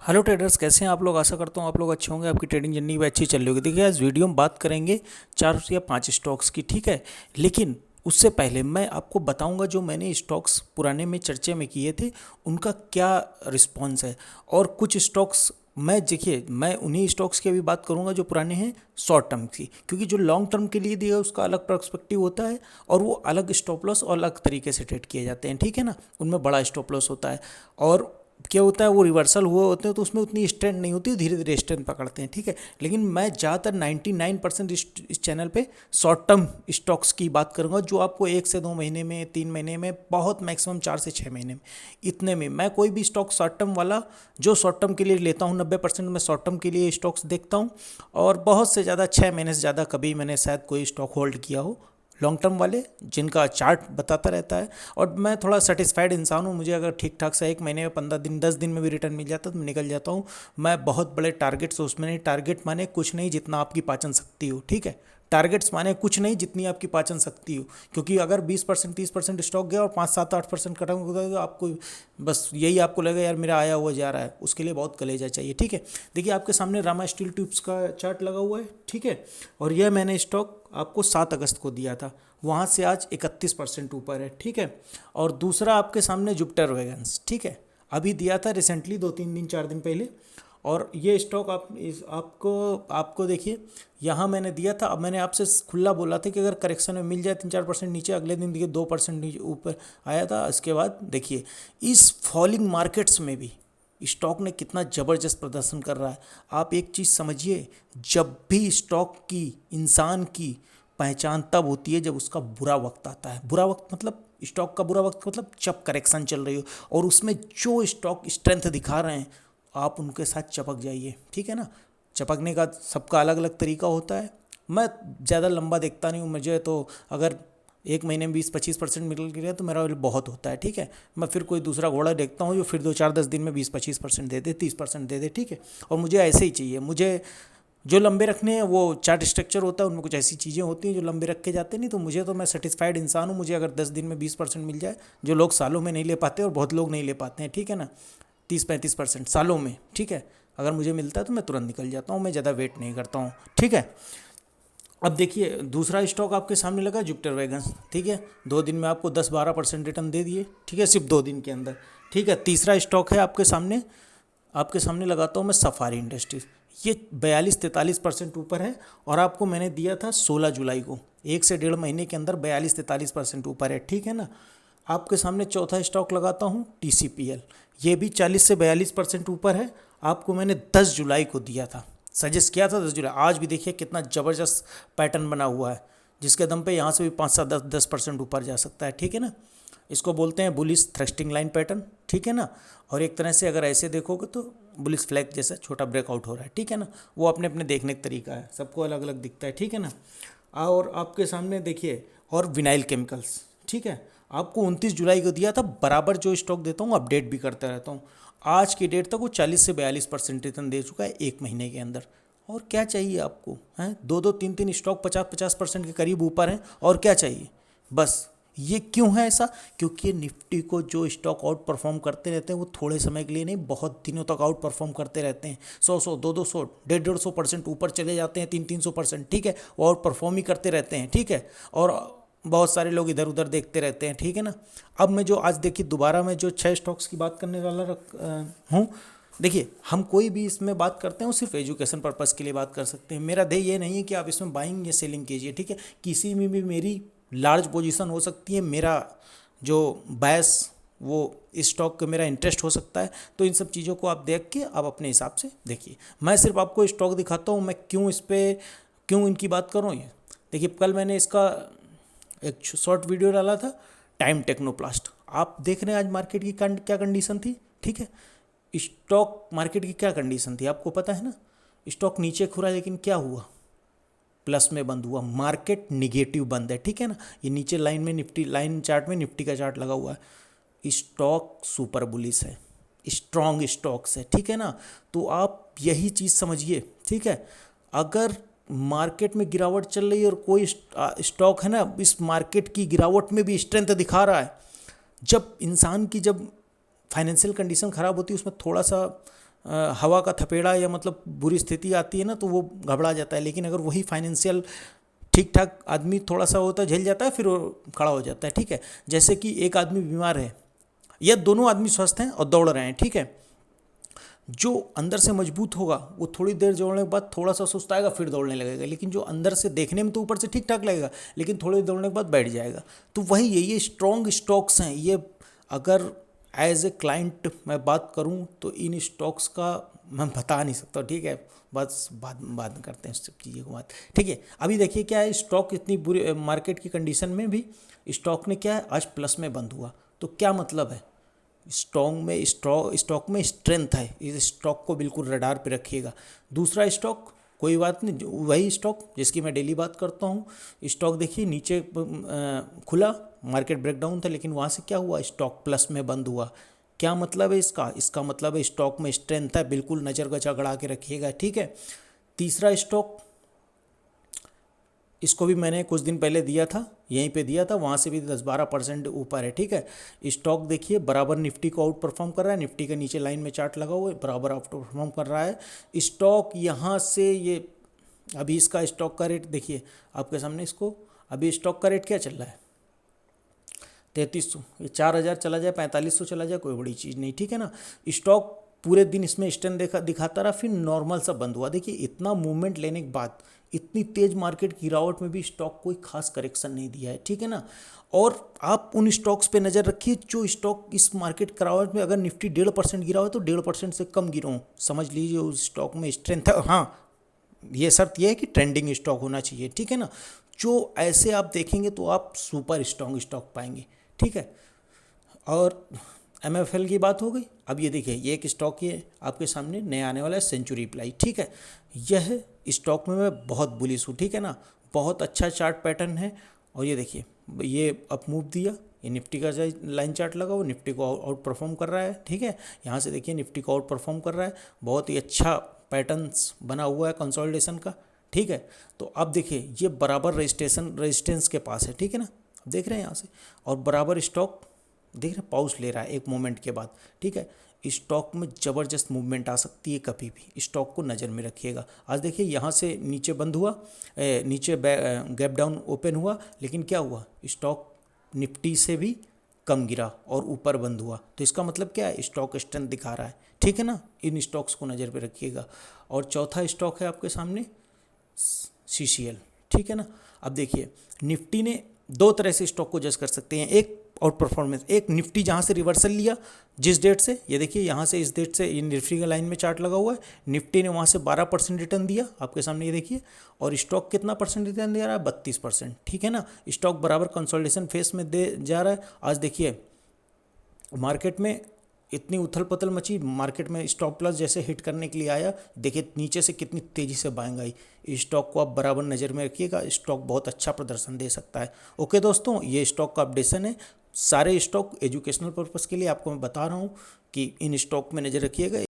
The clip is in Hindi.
हेलो ट्रेडर्स, कैसे हैं आप लोग। आशा करता हूँ आप लोग अच्छे होंगे, आपकी ट्रेडिंग जर्नी भी अच्छी चल रही होगी। देखिए, आज वीडियो में बात करेंगे 4 या 5 स्टॉक्स की, ठीक है। लेकिन उससे पहले मैं आपको बताऊंगा जो मैंने स्टॉक्स पुराने में चर्चे में किए थे उनका क्या रिस्पॉन्स है। और कुछ स्टॉक्स मैं उन्हीं स्टॉक्स की अभी बात करूंगा जो पुराने हैं शॉर्ट टर्म की, क्योंकि जो लॉन्ग टर्म के लिए दिया उसका अलग पर्सपेक्टिव होता है और वो अलग स्टॉप लॉस और अलग तरीके से ट्रेड किए जाते हैं, ठीक है ना। उनमें बड़ा स्टॉप लॉस होता है और क्या होता है, वो रिवर्सल हुए होते हैं तो उसमें उतनी स्ट्रेंथ नहीं होती, धीरे धीरे स्ट्रेंथ पकड़ते हैं, ठीक है। लेकिन मैं ज़्यादातर 99% इस चैनल पे शॉर्ट टर्म स्टॉक्स की बात करूंगा जो आपको 1 से 2 महीने में, 3 महीने में, बहुत मैक्सिमम 4 से 6 महीने में, इतने में मैं कोई भी स्टॉक शॉर्ट टर्म वाला जो शॉर्ट टर्म के लिए लेता हूँ 90% मैं शॉर्ट टर्म के लिए स्टॉक्स देखता हूँ। और बहुत से ज़्यादा 6 महीने से ज़्यादा कभी मैंने शायद कोई स्टॉक होल्ड किया हो लॉन्ग टर्म वाले जिनका चार्ट बताता रहता है। और मैं थोड़ा सेटिस्फाइड इंसान हूँ, मुझे अगर ठीक ठाक से 1 महीने में, 15 दिन, 10 दिन में भी रिटर्न मिल जाता तो मैं निकल जाता हूँ। मैं बहुत बड़े टारगेट्स उसमें नहीं, टारगेट माने कुछ नहीं जितना आपकी पाचन शक्ति हो, ठीक है। टारगेट्स माने कुछ नहीं जितनी आपकी पाचन शक्ति हो, क्योंकि अगर 20% 30% स्टॉक गया और 5 7 8% खत्म हो गया तो आपको बस यही आपको लगेगा यार मेरा आया हुआ जा रहा है, उसके लिए बहुत कलेजा चाहिए, ठीक है। देखिए, आपके सामने रामा स्टील ट्यूब्स का चार्ट लगा हुआ है, ठीक है। और यह मैंने स्टॉक आपको 7 अगस्त को दिया था, वहाँ से आज 31% ऊपर है, ठीक है। और दूसरा आपके सामने जुपिटर वैगन्स, ठीक है, अभी दिया था रिसेंटली 2 3 दिन 4 दिन पहले। और ये स्टॉक आपको आपको देखिए, यहाँ मैंने दिया था। अब मैंने आपसे खुला बोला था कि अगर करेक्शन में मिल जाए 3 4% नीचे, अगले दिन देखिए 2% नीचे ऊपर आया था। इसके बाद देखिए इस फॉलिंग मार्केट्स में भी स्टॉक ने कितना ज़बरदस्त प्रदर्शन कर रहा है। आप एक चीज़ समझिए, जब भी स्टॉक की, इंसान की पहचान तब होती है जब उसका बुरा वक्त आता है। बुरा वक्त मतलब स्टॉक का बुरा वक्त मतलब जब करेक्शन चल रही हो और उसमें जो स्टॉक स्ट्रेंथ दिखा रहे हैं आप उनके साथ चपक जाइए, ठीक है ना। चपकने का सबका अलग अलग तरीका होता है। मैं ज़्यादा लंबा देखता नहीं हूँ, मुझे तो अगर 1 महीने में 20 25% निकल गया तो मेरा बहुत होता है, ठीक है। मैं फिर कोई दूसरा घोड़ा देखता हूँ जो फिर 2 4 10 दिन में 20 25% दे दे, 30% दे दे, ठीक है। और मुझे ऐसे ही चाहिए। मुझे जो लंबे रखने हैं वो चार्ट स्ट्रक्चर होता है, उनमें कुछ ऐसी चीज़ें होती हैं जो लंबे रख के जाते नहीं। तो मुझे तो मैं सेटिस्फाइड इंसान हूँ, मुझे अगर 10 दिन में 20% मिल जाए, जो लोग सालों में नहीं ले पाते और बहुत लोग नहीं ले पाते हैं, ठीक है ना। 30 35% सालों में, ठीक है, अगर मुझे मिलता है तो मैं तुरंत निकल जाता हूँ, मैं ज़्यादा वेट नहीं करता हूँ, ठीक है। अब देखिए, दूसरा स्टॉक आपके सामने लगा जुपिटर वैगन्स, ठीक है। 2 दिन में आपको 10 12% रिटर्न दे दिए, ठीक है, सिर्फ 2 दिन के अंदर, ठीक है। तीसरा स्टॉक है आपके सामने लगाता हूँ मैं सफारी इंडस्ट्रीज। ये 42 43% ऊपर है और आपको मैंने दिया था 16 जुलाई को, 1 से 1.5 महीने के अंदर 42 43% ऊपर है, ठीक है ना। आपके सामने चौथा स्टॉक लगाता हूँ TCPL, ये भी 40 से 42% ऊपर है। आपको मैंने 10 जुलाई को दिया था, सजेस्ट किया था 10 जुलाई। आज भी देखिए कितना ज़बरदस्त पैटर्न बना हुआ है, जिसके दम पे यहाँ से भी 5 7 10% ऊपर जा सकता है, ठीक है ना। इसको बोलते हैं बुलिश थ्रस्टिंग लाइन पैटर्न, ठीक है ना। और एक तरह से अगर ऐसे देखोगे तो बुलिश फ्लैग जैसा छोटा ब्रेकआउट हो रहा है, ठीक है ना। वो अपने अपने देखने का तरीका है, सबको अलग अलग दिखता है, ठीक है ना। और आपके सामने देखिए, और विनाइल केमिकल्स, ठीक है, आपको 29 जुलाई को दिया था। बराबर जो स्टॉक देता हूँ अपडेट भी करता रहता हूँ। आज की डेट तक वो 40 से 42% रिटर्न दे चुका है 1 महीने के अंदर। और क्या चाहिए आपको, हैं। 2 2 3 3 स्टॉक 50 50% के करीब ऊपर हैं, और क्या चाहिए। बस ये क्यों है ऐसा, क्योंकि निफ्टी को जो स्टॉक आउट परफॉर्म करते रहते हैं वो थोड़े समय के लिए नहीं, बहुत दिनों तक आउट परफॉर्म करते रहते हैं। 100 100 200 150 150% ऊपर चले जाते हैं, 300 300%, ठीक है। वो आउट परफॉर्म ही करते रहते हैं, ठीक है। और बहुत सारे लोग इधर उधर देखते रहते हैं, ठीक है ना। अब मैं जो आज देखिए दोबारा मैं जो 6 स्टॉक्स की बात करने वाला हूँ। देखिए, हम कोई भी इसमें बात करते हैं वो सिर्फ एजुकेशन पर्पज़ के लिए बात कर सकते हैं। मेरा ध्येय ये नहीं है कि आप इसमें बाइंग या सेलिंग कीजिए, ठीक है। किसी में भी मेरी लार्ज पोजीशन हो सकती है, मेरा जो बायस वो इस स्टॉक का मेरा इंटरेस्ट हो सकता है। तो इन सब चीज़ों को आप देख के आप अपने हिसाब से देखिए। मैं सिर्फ आपको स्टॉक दिखाता हूँ, मैं क्यों इनकी बात कर रहा हूँ ये। देखिए, कल मैंने इसका एक शॉर्ट वीडियो डाला था, टाइम टेक्नोप्लास्ट। आप देख रहे हैं आज मार्केट की क्या कंडीशन थी, ठीक है। स्टॉक मार्केट की क्या कंडीशन थी आपको पता है ना। स्टॉक नीचे खुरा, लेकिन क्या हुआ, प्लस में बंद हुआ। मार्केट निगेटिव बंद है, ठीक है ना। ये नीचे लाइन में निफ्टी, लाइन चार्ट में निफ्टी का चार्ट लगा हुआ है। स्टॉक सुपर बुलिश है, स्ट्रॉन्ग स्टॉक्स है, ठीक है ना। तो आप यही चीज़ समझिए, ठीक है। अगर मार्केट में गिरावट चल रही है और कोई स्टॉक है ना इस मार्केट की गिरावट में भी स्ट्रेंथ दिखा रहा है, जब फाइनेंशियल कंडीशन ख़राब होती है उसमें थोड़ा सा हवा का थपेड़ा या मतलब बुरी स्थिति आती है ना तो वो घबरा जाता है, लेकिन अगर वही फाइनेंशियल ठीक ठाक आदमी थोड़ा सा होता है, झेल जाता है, फिर वो खड़ा हो जाता है। ठीक है, जैसे कि एक आदमी बीमार है या दोनों आदमी स्वस्थ हैं और दौड़ रहे हैं, ठीक है, जो अंदर से मजबूत होगा वो थोड़ी देर दौड़ने के बाद थोड़ा सा सुस्ताएगा फिर दौड़ने लगेगा, लेकिन जो अंदर से देखने में तो ऊपर से ठीक ठाक लगेगा लेकिन थोड़ी देर दौड़ने के बाद बैठ जाएगा। तो वही ये स्ट्रॉन्ग स्टॉक्स हैं ये। अगर एज ए क्लाइंट मैं बात करूं तो इन स्टॉक्स का मैं बता नहीं सकता, ठीक है, बस बाद में करते हैं सब चीज़ों को बात। ठीक है, अभी देखिए क्या है, स्टॉक इतनी बुरी मार्केट की कंडीशन में भी स्टॉक ने क्या है आज प्लस में बंद हुआ। तो क्या मतलब है, स्टॉक में स्ट्रेंथ है, इस स्टॉक को बिल्कुल रडार पे रखिएगा। दूसरा स्टॉक कोई बात नहीं, वही स्टॉक जिसकी मैं डेली बात करता हूँ, स्टॉक देखिए नीचे खुला, मार्केट ब्रेकडाउन था, लेकिन वहाँ से क्या हुआ, स्टॉक प्लस में बंद हुआ। क्या मतलब है इसका मतलब है स्टॉक में स्ट्रेंथ है, बिल्कुल नज़र गड़ा के रखिएगा। ठीक है, तीसरा स्टॉक, इसको भी मैंने कुछ दिन पहले दिया था, यहीं पे दिया था, वहाँ से भी 10-12% ऊपर है। ठीक है, स्टॉक देखिए बराबर निफ्टी को आउट परफॉर्म कर रहा है, निफ्टी के नीचे लाइन में चार्ट लगा हुआ है, बराबर आउट परफॉर्म कर रहा है स्टॉक। यहाँ से ये अभी इसका स्टॉक का रेट देखिए आपके सामने, इसको अभी स्टॉक का रेट क्या चल रहा है, 3300। ये 4000 चला जाए, 4500 चला जाए, कोई बड़ी चीज़ नहीं। ठीक है ना, स्टॉक पूरे दिन इसमें स्ट्रेंथ दिखाता रहा, फिर नॉर्मल सा बंद हुआ। देखिए इतना मूवमेंट लेने के बाद, इतनी तेज मार्केट की गिरावट में भी स्टॉक कोई खास करेक्शन नहीं दिया है। ठीक है ना, और आप उन स्टॉक्स पे नज़र रखिए जो स्टॉक इस मार्केट गिरावट में, अगर निफ्टी 1.5% गिरा हो तो 1.5% से कम गिरा हो, समझ लीजिए उस स्टॉक में स्ट्रेंथ है। हाँ, ये शर्त यह है कि ट्रेंडिंग स्टॉक होना चाहिए। ठीक है ना, जो ऐसे आप देखेंगे तो आप सुपर स्ट्रॉन्ग स्टॉक पाएंगे। ठीक है, और MFL की बात हो गई। अब ये देखिए ये एक स्टॉक ये आपके सामने नया आने वाला है, सेंचुरी प्लाई। ठीक है, यह स्टॉक में मैं बहुत बुलिश हूँ। ठीक है ना, बहुत अच्छा चार्ट पैटर्न है, और ये देखिए ये अप मूव दिया, ये निफ्टी का लाइन चार्ट लगा वो निफ्टी को आउट परफॉर्म कर रहा है। ठीक है, यहाँ से देखिए निफ्टी को आउट परफॉर्म कर रहा है, बहुत ही अच्छा पैटर्न्स बना हुआ है कंसोलिडेशन का। ठीक है, तो अब देखिए ये बराबर रेजिस्टेंस के पास है। ठीक है ना, देख रहे हैं यहाँ से, और बराबर स्टॉक देख रहे पाउस ले रहा है एक मोमेंट के बाद। ठीक है, स्टॉक में ज़बरदस्त मूवमेंट आ सकती है, कभी भी स्टॉक को नज़र में रखिएगा। आज देखिए यहाँ से नीचे बंद हुआ, नीचे गैप डाउन ओपन हुआ, लेकिन क्या हुआ, स्टॉक निफ्टी से भी कम गिरा और ऊपर बंद हुआ। तो इसका मतलब क्या है, स्टॉक स्ट्रेंथ दिखा रहा है। ठीक है ना, इन स्टॉक्स को नज़र पे रखिएगा। और चौथा स्टॉक है आपके सामने CCL। ठीक है ना, अब देखिए निफ्टी ने दो तरह से स्टॉक को जज कर सकते हैं, एक आउट परफॉर्मेंस, एक निफ्टी जहाँ से रिवर्सल लिया जिस डेट से, ये देखिए यहाँ से इस डेट से, ये निफ्टी का लाइन में चार्ट लगा हुआ है, निफ्टी ने वहाँ से 12% रिटर्न दिया आपके सामने, ये देखिए, और स्टॉक कितना परसेंट रिटर्न दे रहा है, 32%। ठीक है ना, स्टॉक बराबर कंसोलिडेशन फेस में दे जा रहा है। आज देखिए मार्केट में इतनी उथल पुथल मची, मार्केट में स्टॉप लॉस जैसे हिट करने के लिए आया, देखिए नीचे से कितनी तेज़ी से बाइंग आई। स्टॉक को आप बराबर नज़र में रखिएगा, स्टॉक बहुत अच्छा प्रदर्शन दे सकता है। ओके दोस्तों, ये स्टॉक का अपडेशन है, सारे स्टॉक एजुकेशनल पर्पज़ के लिए आपको मैं बता रहा हूँ कि इन स्टॉक में नज़र रखिएगा।